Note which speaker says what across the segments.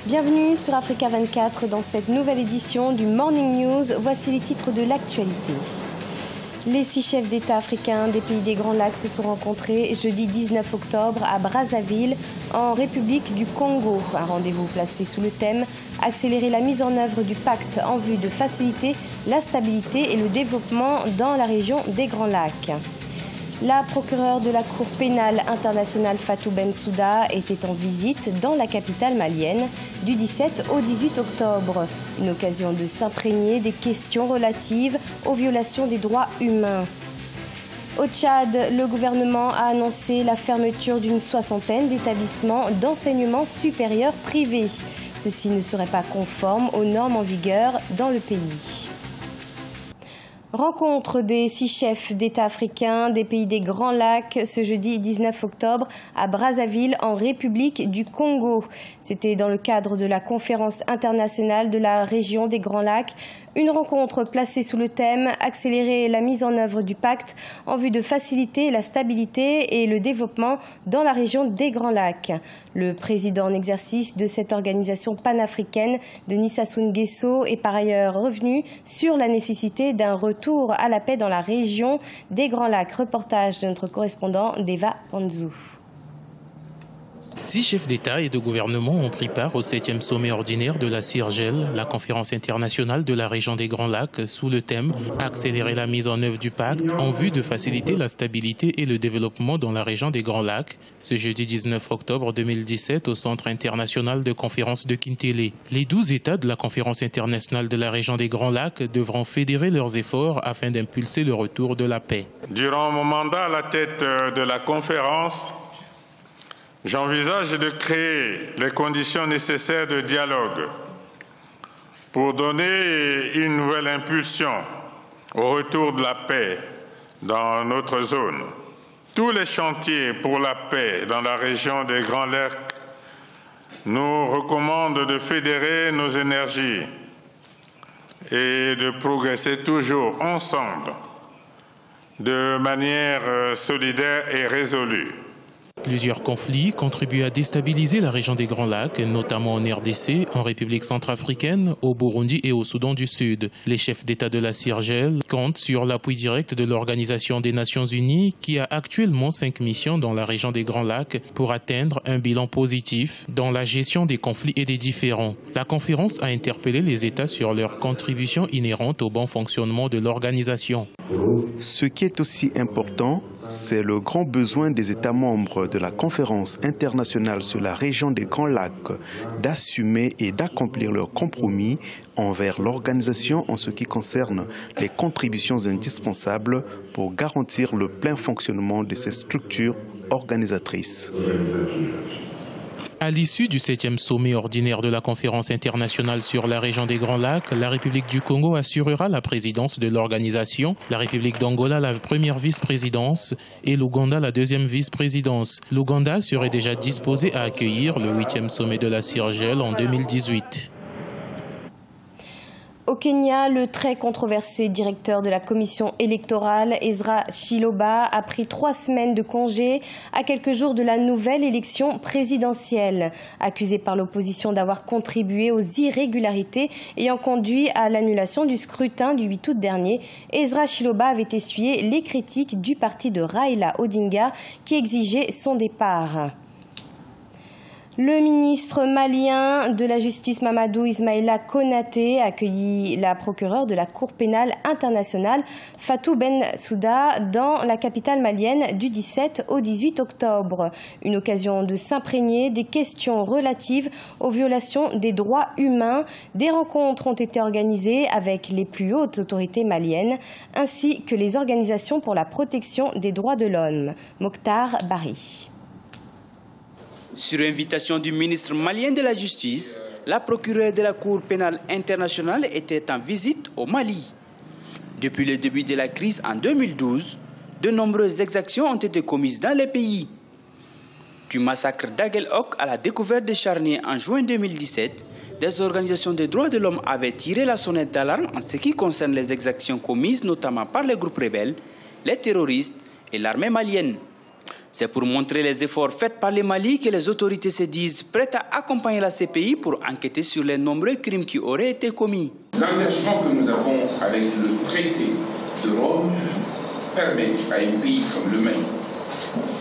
Speaker 1: Bienvenue sur Africa 24 dans cette nouvelle édition du Morning News. Voici les titres de l'actualité. Les 6 chefs d'État africains des pays des Grands Lacs se sont rencontrés jeudi 19 octobre à Brazzaville, en République du Congo. Un rendez-vous placé sous le thème « Accélérer la mise en œuvre du pacte en vue de faciliter la stabilité et le développement dans la région des Grands Lacs ». La procureure de la Cour pénale internationale Fatou Bensouda était en visite dans la capitale malienne du 17 au 18 octobre. Une occasion de s'imprégner des questions relatives aux violations des droits humains. Au Tchad, le gouvernement a annoncé la fermeture d'une 60aine d'établissements d'enseignement supérieur privés. Ceux-ci ne seraient pas conformes aux normes en vigueur dans le pays. Rencontre des 6 chefs d'État africains des pays des Grands Lacs ce jeudi 19 octobre à Brazzaville en République du Congo. C'était dans le cadre de la conférence internationale de la région des Grands Lacs. Une rencontre placée sous le thème « Accélérer la mise en œuvre du pacte en vue de faciliter la stabilité et le développement dans la région des Grands Lacs ». Le président en exercice de cette organisation panafricaine, Denis Sassou Nguesso, est par ailleurs revenu sur la nécessité d'un retour à la paix dans la région des Grands Lacs. Reportage de notre correspondant Deva Panzou.
Speaker 2: 6 chefs d'État et de gouvernement ont pris part au 7e sommet ordinaire de la CIRGEL, la conférence internationale de la région des Grands Lacs, sous le thème « Accélérer la mise en œuvre du pacte en vue de faciliter la stabilité et le développement dans la région des Grands Lacs » ce jeudi 19 octobre 2017 au Centre international de conférence de Kintélé. Les 12 États de la conférence internationale de la région des Grands Lacs devront fédérer leurs efforts afin d'impulser le retour de la paix.
Speaker 3: Durant mon mandat à la tête de la conférence, j'envisage de créer les conditions nécessaires de dialogue pour donner une nouvelle impulsion au retour de la paix dans notre zone. Tous les chantiers pour la paix dans la région des Grands Lacs nous recommandent de fédérer nos énergies et de progresser toujours ensemble de manière solidaire et résolue.
Speaker 2: Plusieurs conflits contribuent à déstabiliser la région des Grands Lacs, notamment en RDC, en République centrafricaine, au Burundi et au Soudan du Sud. Les chefs d'État de la CIRGEL comptent sur l'appui direct de l'Organisation des Nations Unies qui a actuellement 5 missions dans la région des Grands Lacs pour atteindre un bilan positif dans la gestion des conflits et des différends. La conférence a interpellé les États sur leur contribution inhérente au bon fonctionnement de l'organisation.
Speaker 4: Ce qui est aussi important, c'est le grand besoin des États membres de la conférence internationale sur la région des Grands Lacs d'assumer et d'accomplir leurs compromis envers l'organisation en ce qui concerne les contributions indispensables pour garantir le plein fonctionnement de ces structures organisatrices.
Speaker 2: À l'issue du 7e sommet ordinaire de la conférence internationale sur la région des Grands Lacs, la République du Congo assurera la présidence de l'organisation, la République d'Angola la première vice-présidence et l'Ouganda la deuxième vice-présidence. L'Ouganda serait déjà disposé à accueillir le 8e sommet de la CIRGEL en 2018.
Speaker 1: Au Kenya, le très controversé directeur de la commission électorale, Ezra Chiloba, a pris 3 semaines de congé à quelques jours de la nouvelle élection présidentielle. Accusé par l'opposition d'avoir contribué aux irrégularités ayant conduit à l'annulation du scrutin du 8 août dernier, Ezra Chiloba avait essuyé les critiques du parti de Raila Odinga qui exigeait son départ. Le ministre malien de la Justice Mamadou Ismaïla Konaté a accueilli la procureure de la Cour pénale internationale Fatou Bensouda dans la capitale malienne du 17 au 18 octobre. Une occasion de s'imprégner des questions relatives aux violations des droits humains. Des rencontres ont été organisées avec les plus hautes autorités maliennes ainsi que les organisations pour la protection des droits de l'homme. Mokhtar Bari.
Speaker 5: Sur invitation du ministre malien de la Justice, la procureure de la Cour pénale internationale était en visite au Mali. Depuis le début de la crise en 2012, de nombreuses exactions ont été commises dans le pays. Du massacre d'Aguelhok à la découverte de Charnier en juin 2017, des organisations des droits de l'homme avaient tiré la sonnette d'alarme en ce qui concerne les exactions commises notamment par les groupes rebelles, les terroristes et l'armée malienne. C'est pour montrer les efforts faits par le Mali que les autorités se disent prêtes à accompagner la CPI pour enquêter sur les nombreux crimes qui auraient été commis.
Speaker 6: L'engagement que nous avons avec le traité de Rome permet à un pays comme le Mali,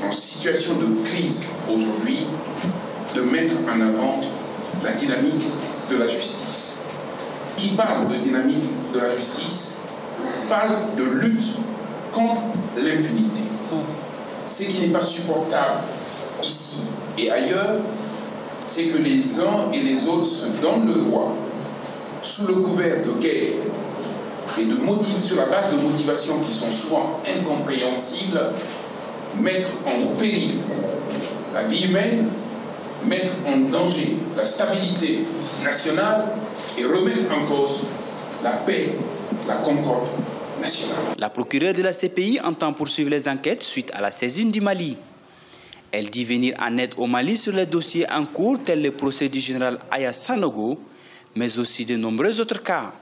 Speaker 6: en situation de crise aujourd'hui, de mettre en avant la dynamique de la justice. Qui parle de dynamique de la justice parle de lutte contre l'impunité. Ce qui n'est pas supportable ici et ailleurs, c'est que les uns et les autres se donnent le droit, sous le couvert de guerre et sur la base de motivations qui sont souvent incompréhensibles, mettre en péril la vie humaine, mettre en danger la stabilité nationale et remettre en cause la paix, la concorde nationale.
Speaker 5: La procureure de la CPI entend poursuivre les enquêtes suite à la saisine du Mali. Elle dit venir en aide au Mali sur les dossiers en cours tels le procès du général Aya Sanogo, mais aussi de nombreux autres cas.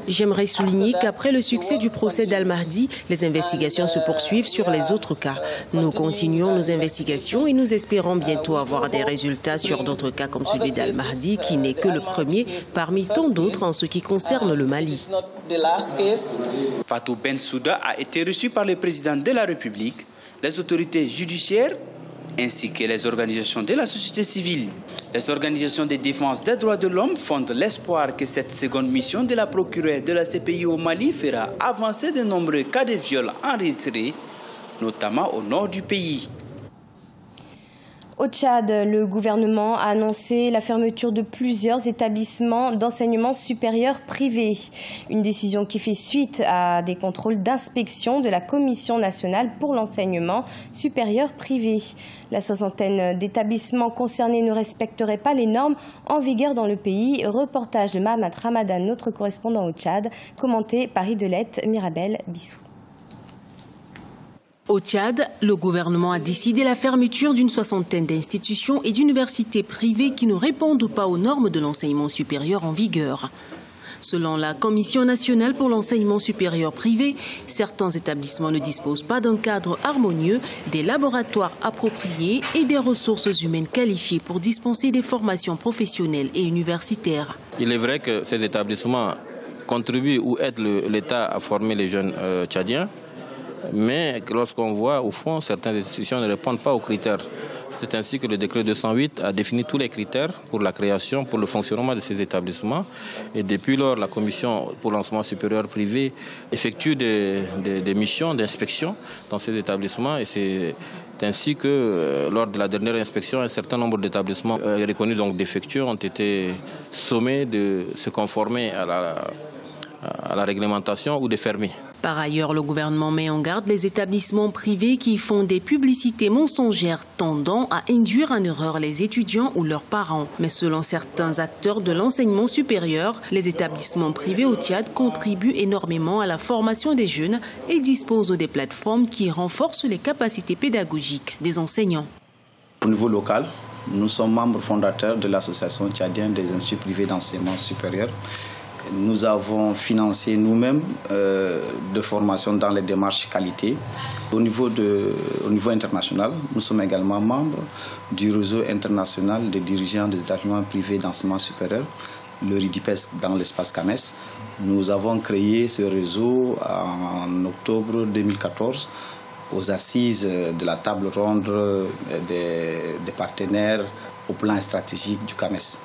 Speaker 7: J'aimerais souligner qu'après le succès du procès d'Al-Mahdi, les investigations se poursuivent sur les autres cas. Nous continuons nos investigations et nous espérons bientôt avoir des résultats sur d'autres cas comme celui d'Al-Mahdi, qui n'est que le premier parmi tant d'autres en ce qui concerne le Mali.
Speaker 5: Fatou Bensouda a été reçu par le président de la République, les autorités judiciaires ainsi que les organisations de la société civile. Les organisations de défense des droits de l'homme fondent l'espoir que cette seconde mission de la procureure de la CPI au Mali fera avancer de nombreux cas de viol enregistrés, notamment au nord du pays.
Speaker 1: Au Tchad, le gouvernement a annoncé la fermeture de plusieurs établissements d'enseignement supérieur privés. Une décision qui fait suite à des contrôles d'inspection de la Commission nationale pour l'enseignement supérieur privé. La soixantaine d'établissements concernés ne respecteraient pas les normes en vigueur dans le pays. Reportage de Mohamed Ramadan, notre correspondant au Tchad, commenté par Idelette Mirabel Bissou.
Speaker 7: Au Tchad, le gouvernement a décidé la fermeture d'une soixantaine d'institutions et d'universités privées qui ne répondent pas aux normes de l'enseignement supérieur en vigueur. Selon la Commission nationale pour l'enseignement supérieur privé, certains établissements ne disposent pas d'un cadre harmonieux, des laboratoires appropriés et des ressources humaines qualifiées pour dispenser des formations professionnelles et universitaires.
Speaker 8: Il est vrai que ces établissements contribuent ou aident l'État à former les jeunes tchadiens. Mais lorsqu'on voit, au fond, certaines institutions ne répondent pas aux critères. C'est ainsi que le décret 208 a défini tous les critères pour la création, pour le fonctionnement de ces établissements. Et depuis lors, la Commission pour l'enseignement supérieur privé effectue des missions d'inspection dans ces établissements. Et c'est ainsi que, lors de la dernière inspection, un certain nombre d'établissements reconnus donc défectueux ont été sommés de se conformer à la réglementation ou de fermer.
Speaker 7: Par ailleurs, le gouvernement met en garde les établissements privés qui font des publicités mensongères tendant à induire en erreur les étudiants ou leurs parents. Mais selon certains acteurs de l'enseignement supérieur, les établissements privés au Tchad contribuent énormément à la formation des jeunes et disposent des plateformes qui renforcent les capacités pédagogiques des enseignants.
Speaker 9: Au niveau local, nous sommes membres fondateurs de l'association tchadienne des instituts privés d'enseignement supérieur. Nous avons financé nous-mêmes de formation dans les démarches qualité. Au niveau international, nous sommes également membres du réseau international des dirigeants des établissements privés d'enseignement supérieur, le RIDIPES dans l'espace CAMES. Nous avons créé ce réseau en octobre 2014 aux assises de la table ronde des partenaires au plan stratégique du CAMES.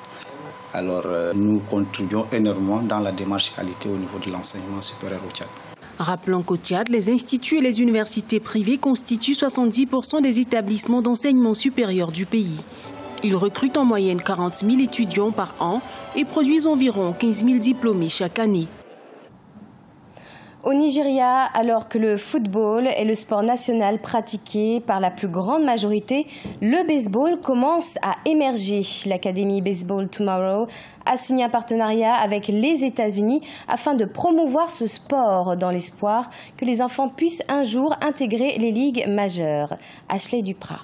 Speaker 9: Alors, nous contribuons énormément dans la démarche qualité au niveau de l'enseignement supérieur au Tchad.
Speaker 7: Rappelons qu'au Tchad, les instituts et les universités privées constituent 70% des établissements d'enseignement supérieur du pays. Ils recrutent en moyenne 40 000 étudiants par an et produisent environ 15 000 diplômés chaque année.
Speaker 1: Au Nigeria, alors que le football est le sport national pratiqué par la plus grande majorité, le baseball commence à émerger. L'Académie Baseball Tomorrow a signé un partenariat avec les États-Unis afin de promouvoir ce sport dans l'espoir que les enfants puissent un jour intégrer les ligues majeures. Ashley Duprat.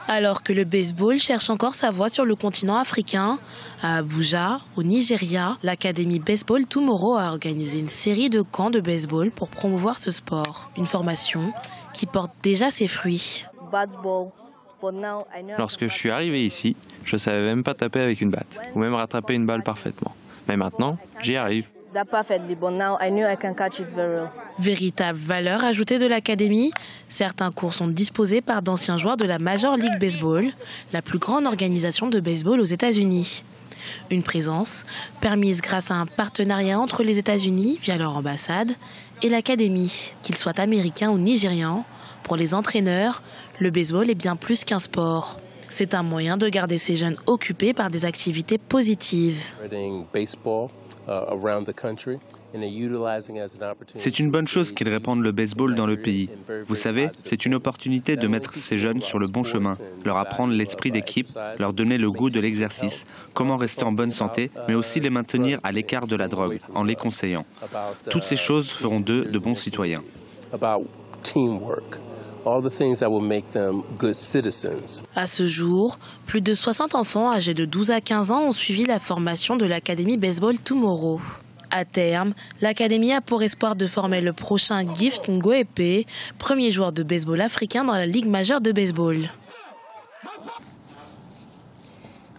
Speaker 7: Alors que le baseball cherche encore sa voie sur le continent africain, à Abuja, au Nigeria, l'Académie Baseball Tomorrow a organisé une série de camps de baseball pour promouvoir ce sport. Une formation qui porte déjà ses fruits.
Speaker 10: Lorsque je suis arrivé ici, je ne savais même pas taper avec une batte, ou même rattraper une balle parfaitement. Mais maintenant, j'y arrive.
Speaker 7: Véritable valeur ajoutée de l'académie, certains cours sont disposés par d'anciens joueurs de la Major League Baseball, la plus grande organisation de baseball aux États-Unis. Une présence permise grâce à un partenariat entre les États-Unis via leur ambassade et l'académie, qu'ils soient américains ou nigérians. Pour les entraîneurs, le baseball est bien plus qu'un sport. C'est un moyen de garder ces jeunes occupés par des activités positives.
Speaker 11: C'est une bonne chose qu'ils répandent le baseball dans le pays. Vous savez, c'est une opportunité de mettre ces jeunes sur le bon chemin, leur apprendre l'esprit d'équipe, leur donner le goût de l'exercice, comment rester en bonne santé, mais aussi les maintenir à l'écart de la drogue, en les conseillant. Toutes ces choses feront d'eux de bons citoyens.
Speaker 7: À ce jour, plus de 60 enfants âgés de 12 à 15 ans ont suivi la formation de l'Académie Baseball Tomorrow. À terme, l'Académie a pour espoir de former le prochain Gift Ngoepe, premier joueur de baseball africain dans la Ligue majeure de baseball.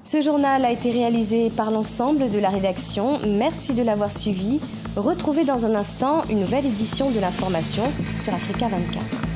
Speaker 1: Ce journal a été réalisé par l'ensemble de la rédaction. Merci de l'avoir suivi. Retrouvez dans un instant une nouvelle édition de l'information sur Africa 24.